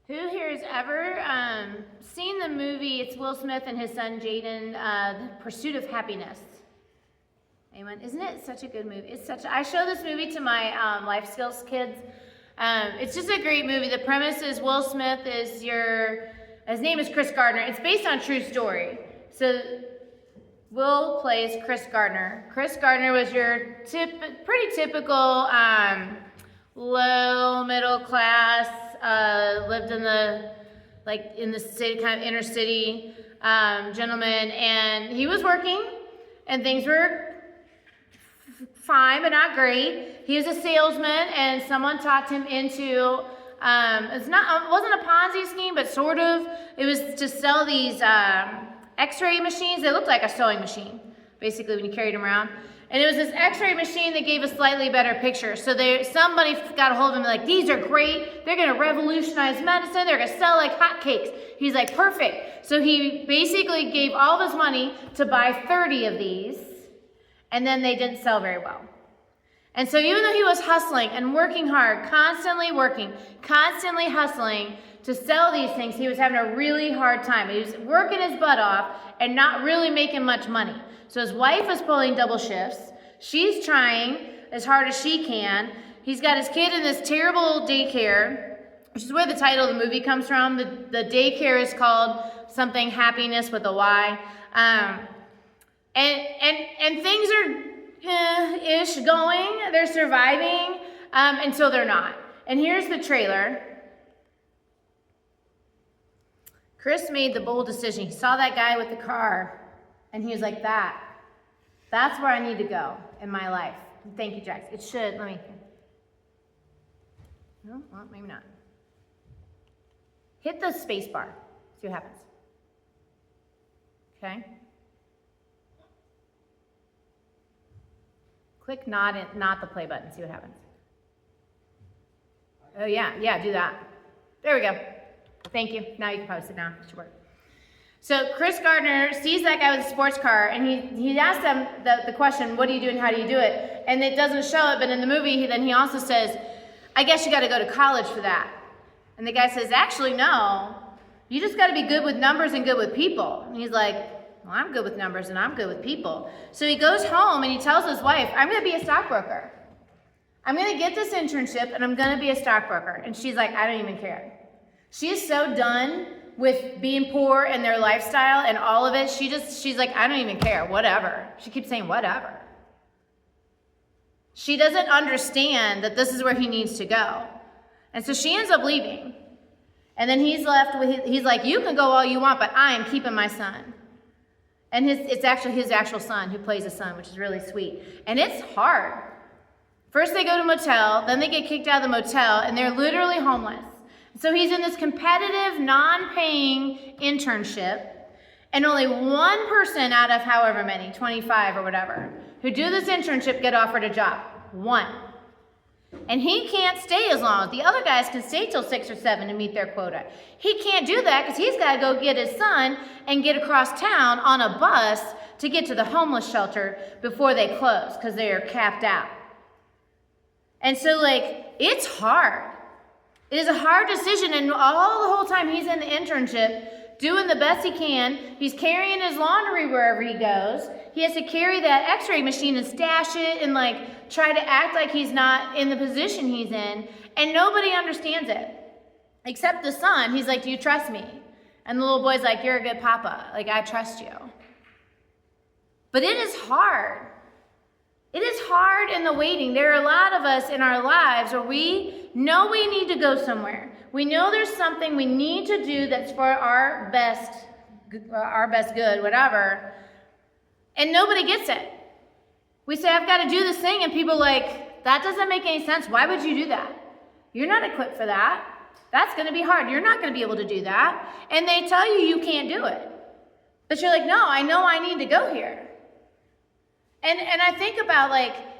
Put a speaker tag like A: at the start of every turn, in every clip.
A: Who here has ever seen the movie, it's Will Smith and his son Jaden, The Pursuit of Happiness? Anyone? Isn't it such a good movie? I show this movie to my life skills kids. It's just a great movie. The premise is Will Smith his name is Chris Gardner. It's based on a true story. So Will plays Chris Gardner. Chris Gardner was your pretty typical low middle class, lived in the city, kind of inner city gentleman, and he was working, and things were fine but not great. He was a salesman, and someone talked him into it wasn't a Ponzi scheme, but sort of. It was to sell these X-ray machines. They looked like a sewing machine, basically, when you carried them around. And it was this X-ray machine that gave a slightly better picture. So somebody got a hold of him like, these are great. They're going to revolutionize medicine. They're going to sell like hotcakes. He's like, perfect. So he basically gave all of his money to buy 30 of these. And then they didn't sell very well. And so even though he was hustling and working hard, constantly working, constantly hustling to sell these things, he was having a really hard time. He was working his butt off and not really making much money. So his wife is pulling double shifts. She's trying as hard as she can. He's got his kid in this terrible daycare, which is where the title of the movie comes from. The daycare is called something Happiness with a Y. And things are ish going. They're surviving until they're not. And here's the trailer. Chris made the bold decision. He saw that guy with the car, and he was like, that's where I need to go in my life. Thank you, Jax. It should, no, well, maybe not. Hit the space bar, see what happens. Okay? Click not the play button, see what happens. Oh yeah, do that. There we go. Thank you. Now you can post it now. It should work. So Chris Gardner sees that guy with a sports car, and he asks them the question, what do you do and how do you do it? And it doesn't show it, but in the movie, he also says, I guess you got to go to college for that. And the guy says, actually, no. You just got to be good with numbers and good with people. And he's like, well, I'm good with numbers and I'm good with people. So he goes home and he tells his wife, I'm going to be a stockbroker. I'm going to get this internship and I'm going to be a stockbroker. And she's like, I don't even care. She is so done with being poor and their lifestyle and all of it. She's like, I don't even care, whatever. She keeps saying, whatever. She doesn't understand that this is where he needs to go. And so she ends up leaving. And then he's left with, he's like, you can go all you want, but I am keeping my son. And it's actually his actual son who plays his son, which is really sweet. And it's hard. First they go to a motel, then they get kicked out of the motel, and they're literally homeless. So he's in this competitive, non-paying internship, and only one person out of however many, 25 or whatever, who do this internship get offered a job. One. And he can't stay as long. The other guys can stay till 6 or 7 to meet their quota. He can't do that because he's got to go get his son and get across town on a bus to get to the homeless shelter before they close because they are capped out. And so, it's hard. It is a hard decision, and the whole time he's in the internship, doing the best he can. He's carrying his laundry wherever he goes. He has to carry that X-ray machine and stash it and try to act like he's not in the position he's in, and nobody understands it, except the son. He's like, do you trust me? And the little boy's like, you're a good papa. I trust you. But it is hard. It is hard in the waiting. There are a lot of us in our lives where we know we need to go somewhere. We know there's something we need to do that's for our best good, whatever. And nobody gets it. We say, I've got to do this thing, and people are like, that doesn't make any sense. Why would you do that? You're not equipped for that. That's going to be hard. You're not going to be able to do that. And they tell you can't do it. But you're like, no, I know I need to go here. And I think about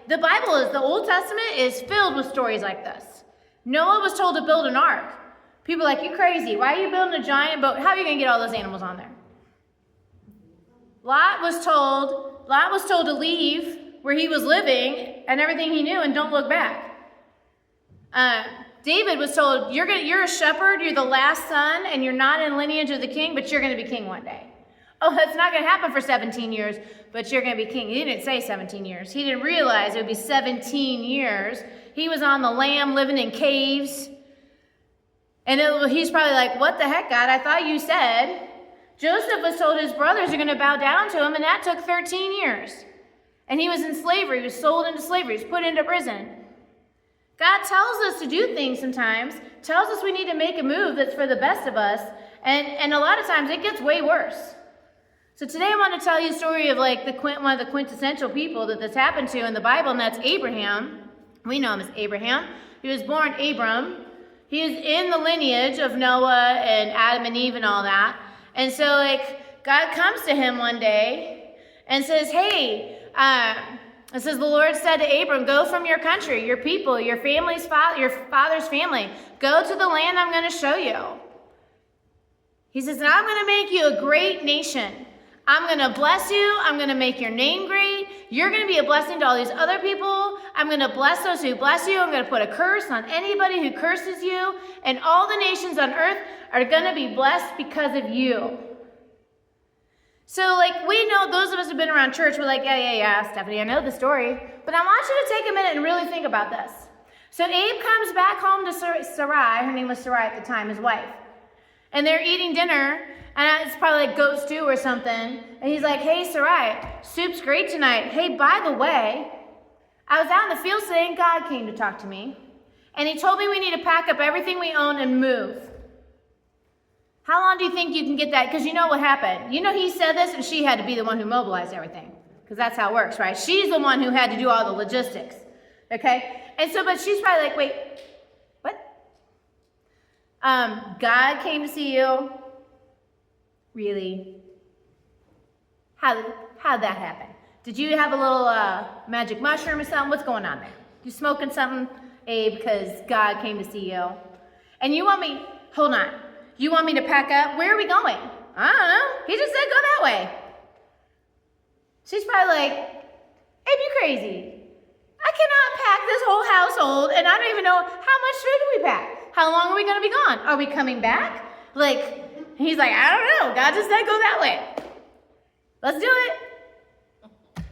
A: the the Old Testament is filled with stories like this. Noah was told to build an ark. People are like, you crazy. Why are you building a giant boat? How are you going to get all those animals on there? Lot was told to leave where he was living and everything he knew and don't look back. David was told, you're a shepherd, you're the last son, and you're not in lineage of the king, but you're going to be king one day. Oh, that's not going to happen for 17 years, but you're going to be king. He didn't say 17 years. He didn't realize it would be 17 years. He was on the lam, living in caves. And he's probably like, what the heck, God? I thought you said. Joseph was told his brothers are going to bow down to him, and that took 13 years. And he was in slavery. He was sold into slavery. He was put into prison. God tells us to do things sometimes, tells us we need to make a move that's for the best of us, and a lot of times it gets way worse. So today I want to tell you a story of like one of the quintessential people that this happened to in the Bible, and that's Abraham. We know him as Abraham. He was born Abram. He is in the lineage of Noah and Adam and Eve and all that. And so like God comes to him one day and says, hey, it says, the Lord said to Abram, go from your country, your people, your father's family. Go to the land I'm going to show you. He says, and I'm going to make you a great nation. I'm going to bless you. I'm going to make your name great. You're going to be a blessing to all these other people. I'm going to bless those who bless you. I'm going to put a curse on anybody who curses you. And all the nations on earth are going to be blessed because of you. So, like, we know, those of us who've been around church, we're like, yeah, Stephanie, I know the story. But I want you to take a minute and really think about this. So Abe comes back home to Sarai. Her name was Sarai at the time, his wife. And they're eating dinner, and it's probably like goat stew or something. And he's like, hey, Sarai, soup's great tonight. Hey, by the way, I was out in the field today, and God came to talk to me. And he told me we need to pack up everything we own and move. How long do you think you can get that? Because you know what happened. You know he said this, and she had to be the one who mobilized everything. Because that's how it works, right? She's the one who had to do all the logistics. Okay? And so, but she's probably like, wait, what? God came to see you? Really? How'd that happen? Did you have a little magic mushroom or something? What's going on there? You smoking something, Abe, because God came to see you? And you want me, hold on. You want me to pack up? Where are we going? I don't know. He just said go that way. She's probably like, Abe, you crazy. I cannot pack this whole household, and I don't even know how much food do we pack. How long are we going to be gone? Are we coming back? Like, he's like, I don't know. God just said go that way. Let's do it.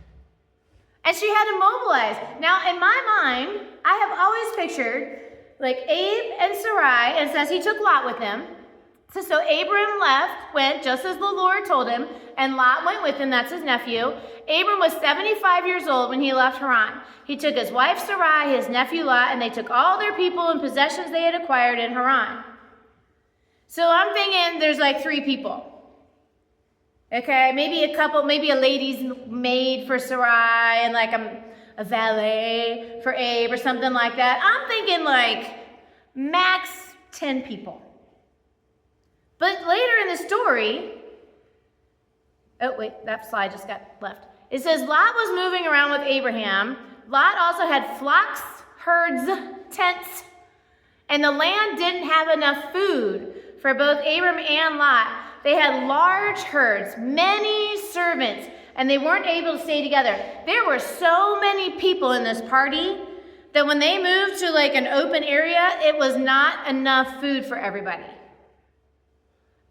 A: And she had to mobilize. Now, in my mind, I have always pictured, like, Abe and Sarai, and it says he took Lot with him. So Abram went just as the Lord told him, and Lot went with him, that's his nephew. Abram was 75 years old when he left Haran. He took his wife Sarai, his nephew Lot, and they took all their people and possessions they had acquired in Haran. So I'm thinking there's like 3 people. Okay, maybe a couple, maybe a lady's maid for Sarai, and like a valet for Abe or something like that. I'm thinking like max 10 people. But later in the story, oh wait, that slide just got left. It says Lot was moving around with Abraham. Lot also had flocks, herds, tents, and the land didn't have enough food for both Abram and Lot. They had large herds, many servants, and they weren't able to stay together. There were so many people in this party that when they moved to like an open area, it was not enough food for everybody.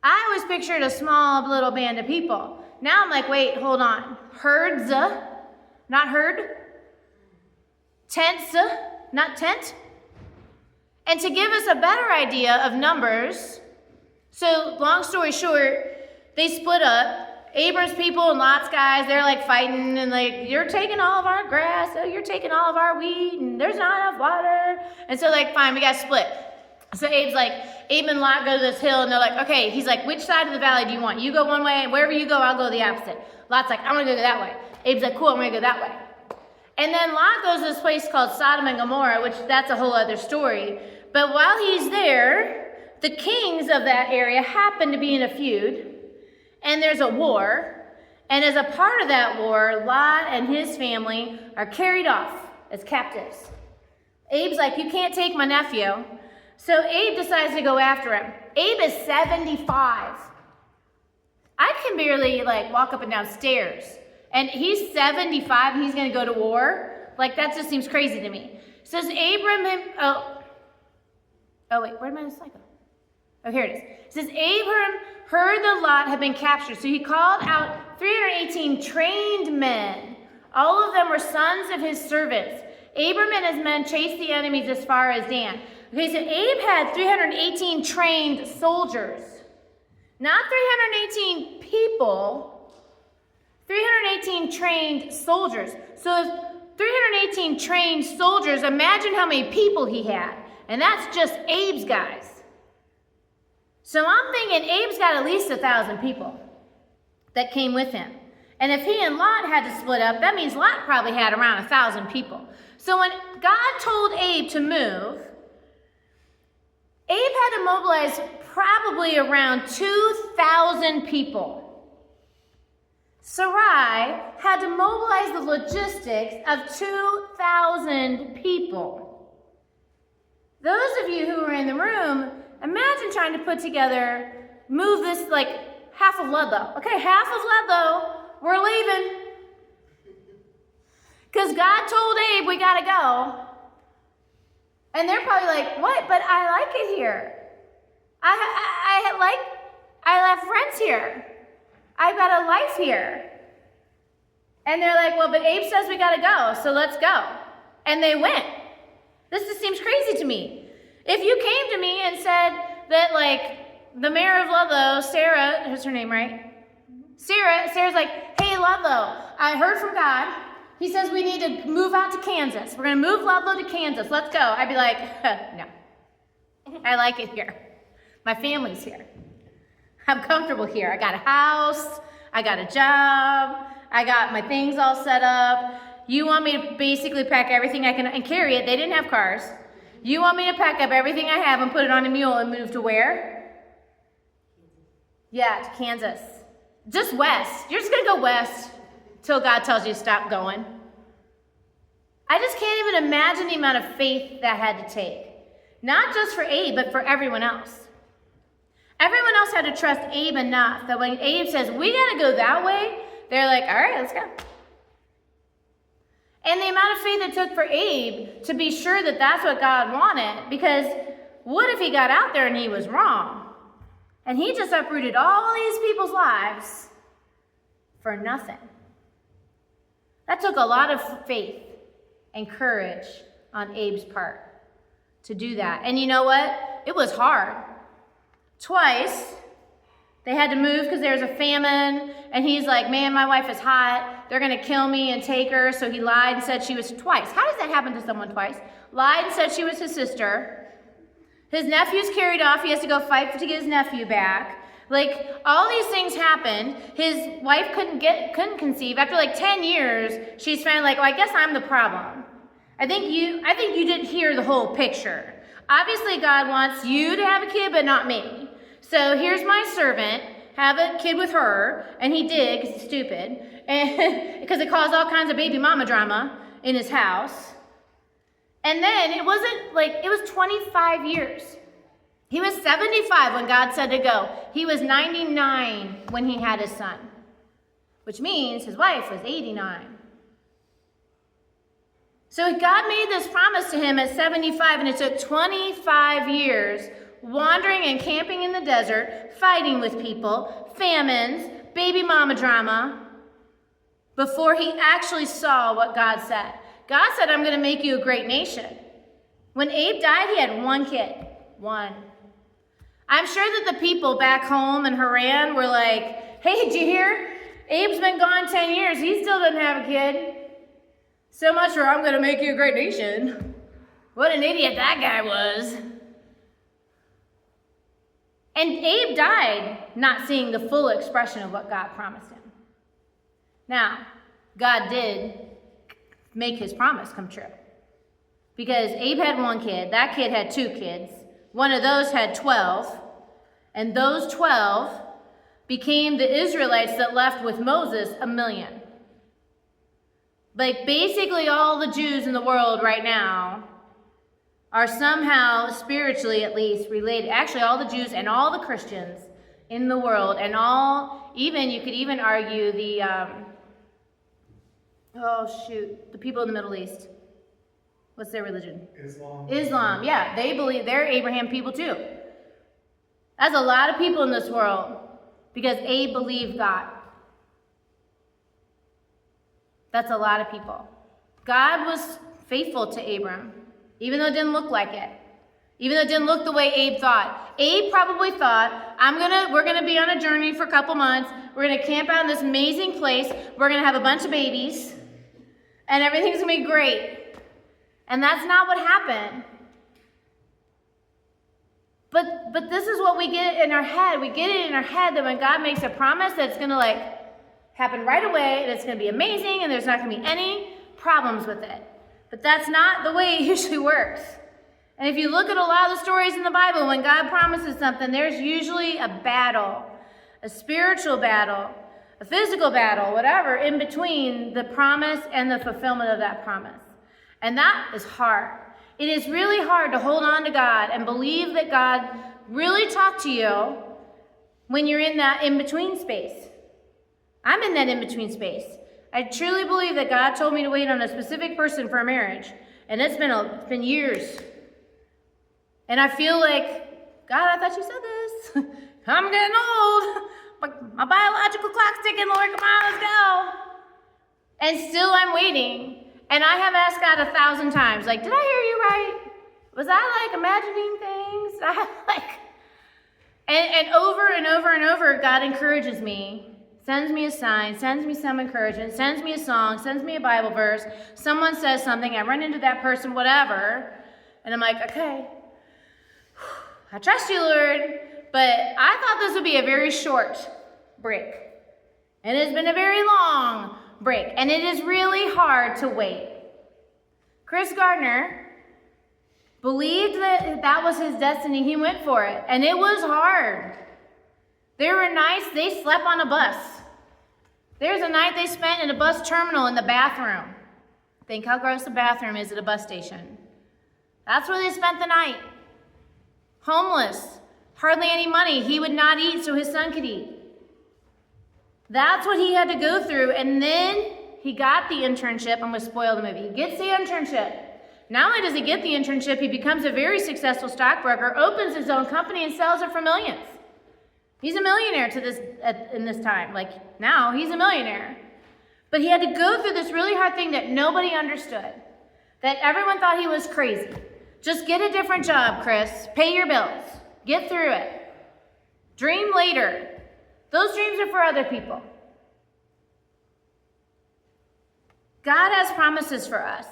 A: I always pictured a small little band of people. Now I'm like, wait, hold on. Herds, not herd. Tents, not tent. And to give us a better idea of numbers, so long story short, they split up. Abram's people and Lot's guys, they're like fighting and like, you're taking all of our grass, oh, you're taking all of our wheat, and there's not enough water. And so like, fine, we got split. So Abe and Lot go to this hill, and they're like, okay, he's like, which side of the valley do you want? You go one way, and wherever you go, I'll go the opposite. Lot's like, I'm going to go that way. Abe's like, cool, I'm going to go that way. And then Lot goes to this place called Sodom and Gomorrah, which that's a whole other story. But while he's there, the kings of that area happen to be in a feud, and there's a war. And as a part of that war, Lot and his family are carried off as captives. Abe's like, you can't take my nephew. So Abe decides to go after him. Abe is 75. I can barely like walk up and down stairs. And he's 75 and he's going to go to war. Like that just seems crazy to me. Says Oh, wait, where did my slide go? Oh, here it is. It says, Abram heard that Lot had been captured, so he called out 318 trained men. All of them were sons of his servants. Abram and his men chased the enemies as far as Dan. Okay, so Abe had 318 trained soldiers. Not 318 people, 318 trained soldiers. So if 318 trained soldiers, imagine how many people he had. And that's just Abe's guys. So I'm thinking Abe's got at least 1,000 people that came with him. And if he and Lot had to split up, that means Lot probably had around 1,000 people. So when God told Abe to move, Abe had to mobilize probably around 2,000 people. Sarai had to mobilize the logistics of 2,000 people. Those of you who were in the room, imagine trying to put together, move this like half of Ludlow. Okay, half of Ludlow, we're leaving. Because God told Abe we got to go. And they're probably like, what? But I like it here. I have friends here. I've got a life here. And they're like, well, but Abe says we got to go, so let's go. And they went. This just seems crazy to me. If you came to me and said that, like, the mayor of Ludlow, Sarah, who's her name, right? Sarah's like, hey, Ludlow, I heard from God. He says we need to move out to Kansas. We're going to move Ludlow to Kansas. Let's go. I'd be like, no. I like it here. My family's here. I'm comfortable here. I got a house. I got a job. I got my things all set up. You want me to basically pack everything I can and carry it. They didn't have cars. You want me to pack up everything I have and put it on a mule and move to where? Yeah, to Kansas. Just west. You're just going to go west till God tells you to stop going. I just can't even imagine the amount of faith that had to take. Not just for Abe, but for everyone else. Everyone else had to trust Abe enough that when Abe says, we got to go that way, they're like, all right, let's go. And the amount of faith it took for Abe to be sure that that's what God wanted, because what if he got out there and he was wrong? And he just uprooted all these people's lives for nothing. That took a lot of faith and courage on Abe's part to do that. And you know what? It was hard. Twice, they had to move because there was a famine, and he's like, man, my wife is hot. They're going to kill me and take her. So he lied and said she was twice. How does that happen to someone twice? Lied and said she was his sister. His nephew's carried off. He has to go fight to get his nephew back. Like, all these things happened. His wife couldn't conceive. After like 10 years, she's finally like, well, I guess I'm the problem. I think you didn't hear the whole picture. Obviously, God wants you to have a kid, but not me. So here's my servant, have a kid with her, and he did because he's stupid, and because it caused all kinds of baby mama drama in his house. And then it was 25 years. He was 75 when God said to go. He was 99 when he had his son, which means his wife was 89. So God made this promise to him at 75, and it took 25 years wandering and camping in the desert, fighting with people, famines, baby mama drama, before he actually saw what God said. God said, I'm going to make you a great nation. When Abe died, he had one kid. One. I'm sure that the people back home in Haran were like, hey, did you hear? Abe's been gone 10 years. He still doesn't have a kid. So much for I'm going to make you a great nation. What an idiot that guy was. And Abe died not seeing the full expression of what God promised him. Now, God did make his promise come true. Because Abe had one kid, that kid had two kids. One of those had 12. And those 12 became the Israelites that left with Moses 1 million. Like basically all the Jews in the world right now are somehow, spiritually at least, related. Actually, all the Jews and all the Christians in the world, and you could even argue the people in the Middle East. What's their religion?
B: Islam.
A: Islam, yeah. They believe they're Abraham people too. That's a lot of people in this world because Abe believed God. That's a lot of people. God was faithful to Abram, even though it didn't look like it. Even though it didn't look the way Abe thought. Abe probably thought, we're gonna be on a journey for a couple months. We're gonna camp out in this amazing place. We're gonna have a bunch of babies, and everything's gonna be great. And that's not what happened. But this is what we get in our head. We get it in our head that when God makes a promise that it's gonna happen right away, and it's gonna be amazing, and there's not gonna be any problems with it. But that's not the way it usually works. And if you look at a lot of the stories in the Bible, when God promises something, there's usually a battle, a spiritual battle, a physical battle, whatever, in between the promise and the fulfillment of that promise. And that is hard. It is really hard to hold on to God and believe that God really talked to you when you're in that in-between space. I'm in that in-between space. I truly believe that God told me to wait on a specific person for a marriage. And it's been years. And I feel like, God, I thought you said this. I'm getting old. My biological clock's ticking, Lord. Come on, let's go. And still I'm waiting. And I have asked God 1,000 times, did I hear you right? Was I imagining things? And over and over and over, God encourages me, sends me a sign, sends me some encouragement, sends me a song, sends me a Bible verse. Someone says something, I run into that person, whatever. And I'm like, okay, I trust you, Lord. But I thought this would be a very short break. And it's been a very long break. And it is really hard to wait. Chris Gardner believed that was his destiny. He went for it. And it was hard. There were nights they slept on a bus. There's a night they spent in a bus terminal in the bathroom. Think how gross the bathroom is at a bus station. That's where they spent the night. Homeless. Hardly any money. He would not eat so his son could eat. That's what he had to go through. And then he got the internship. I'm going to spoil the movie. He gets the internship. Not only does he get the internship, he becomes a very successful stockbroker, opens his own company, and sells it for millions. He's a millionaire in this time. Now, he's a millionaire. But he had to go through this really hard thing that nobody understood. That everyone thought he was crazy. Just get a different job, Chris. Pay your bills. Get through it. Dream later. Those dreams are for other people. God has promises for us.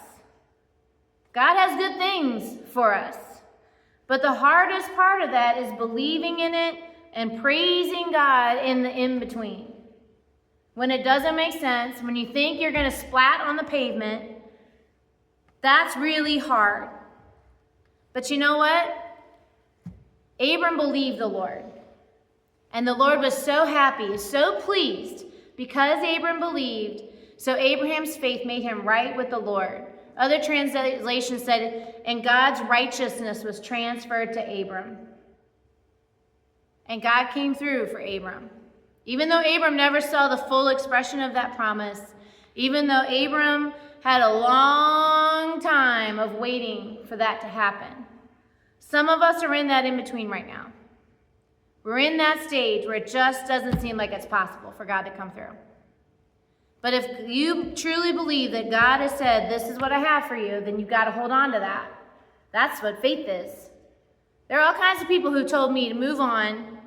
A: God has good things for us. But the hardest part of that is believing in it and praising God in the in-between. When it doesn't make sense, when you think you're going to splat on the pavement, that's really hard. But you know what? Abram believed the Lord. And the Lord was so happy, so pleased, because Abram believed, so Abraham's faith made him right with the Lord. Other translations said, and God's righteousness was transferred to Abram. And God came through for Abram. Even though Abram never saw the full expression of that promise, even though Abram had a long time of waiting for that to happen. Some of us are in that in-between right now. We're in that stage where it just doesn't seem like it's possible for God to come through. But if you truly believe that God has said, this is what I have for you, then you've got to hold on to that. That's what faith is. There are all kinds of people who told me to move on,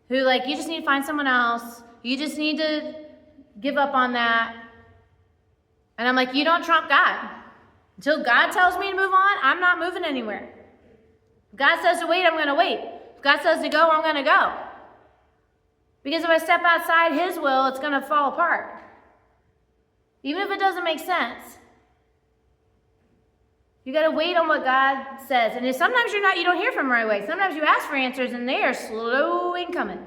A: who you just need to find someone else. You just need to give up on that. And I'm like, you don't trump God. Until God tells me to move on, I'm not moving anywhere. If God says to wait, I'm going to wait. If God says to go, I'm going to go. Because if I step outside His will, it's going to fall apart. Even if it doesn't make sense. You got to wait on what God says. And sometimes you don't hear from Him right away. Sometimes you ask for answers and they are slow in coming.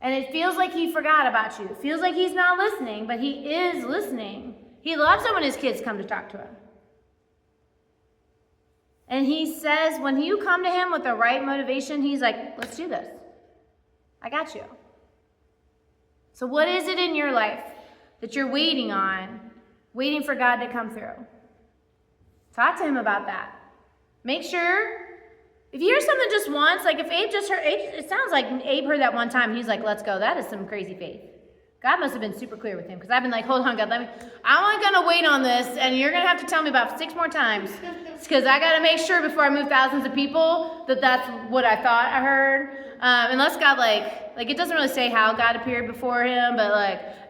A: And it feels like He forgot about you. It feels like He's not listening, but He is listening. He loves it when His kids come to talk to Him. And He says, when you come to Him with the right motivation, He's like, let's do this. I got you. So what is it in your life that you're waiting on waiting for God to come through. Talk to him about that. Make sure, if you hear something just once, like if Abe just heard, it sounds like Abe heard that one time, and he's like, let's go. That is some crazy faith. God must have been super clear with him, because I've been like, hold on, God, I'm going to wait on this, and you're going to have to tell me about 6 more times, because I got to make sure before I move thousands of people that that's what I thought I heard. Unless God, like it doesn't really say how God appeared before him, but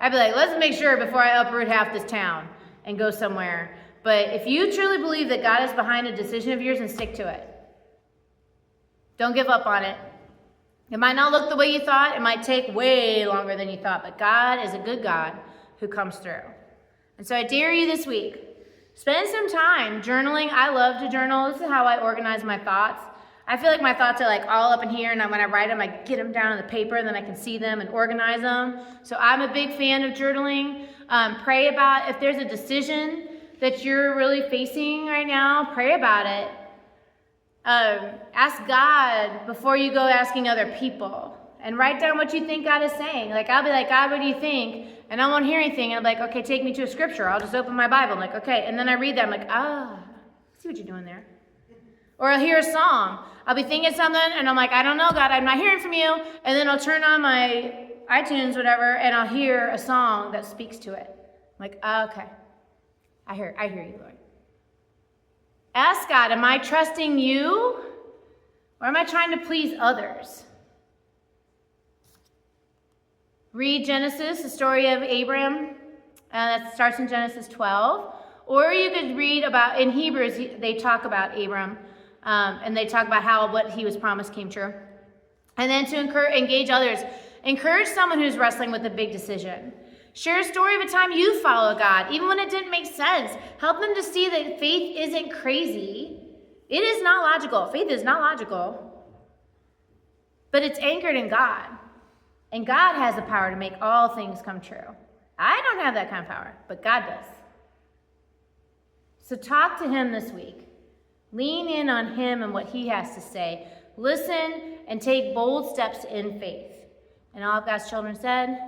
A: I'd be like, let's make sure before I uproot half this town and go somewhere. But if you truly believe that God is behind a decision of yours, then stick to it. Don't give up on it. It might not look the way you thought. It might take way longer than you thought. But God is a good God who comes through. And so I dare you this week, spend some time journaling. I love to journal. This is how I organize my thoughts. I feel like my thoughts are like all up in here, and when I write them, I get them down on the paper, and then I can see them and organize them. So I'm a big fan of journaling. Pray about if there's a decision that you're really facing right now, pray about it. Ask God before you go asking other people, and write down what you think God is saying. Like, I'll be like, God, what do you think? And I won't hear anything, and I'm like, okay, take me to a scripture. I'll just open my Bible. I'm like, okay, and then I read that. I'm like, I see what you're doing there. Or I'll hear a song. I'll be thinking something, and I'm like, I don't know, God, I'm not hearing from you. And then I'll turn on my iTunes, whatever, and I'll hear a song that speaks to it. I'm like, okay, I hear you, Lord. Ask God, am I trusting you, or am I trying to please others? Read Genesis, the story of Abram. That starts in Genesis 12. Or you could read about, in Hebrews, they talk about Abram, and they talk about how what he was promised came true. And then to engage others. Encourage someone who's wrestling with a big decision. Share a story of a time you follow God, even when it didn't make sense. Help them to see that faith isn't crazy. It is not logical. Faith is not logical. But it's anchored in God. And God has the power to make all things come true. I don't have that kind of power, but God does. So talk to him this week. Lean in on him and what he has to say. Listen and take bold steps in faith. And all of God's children said,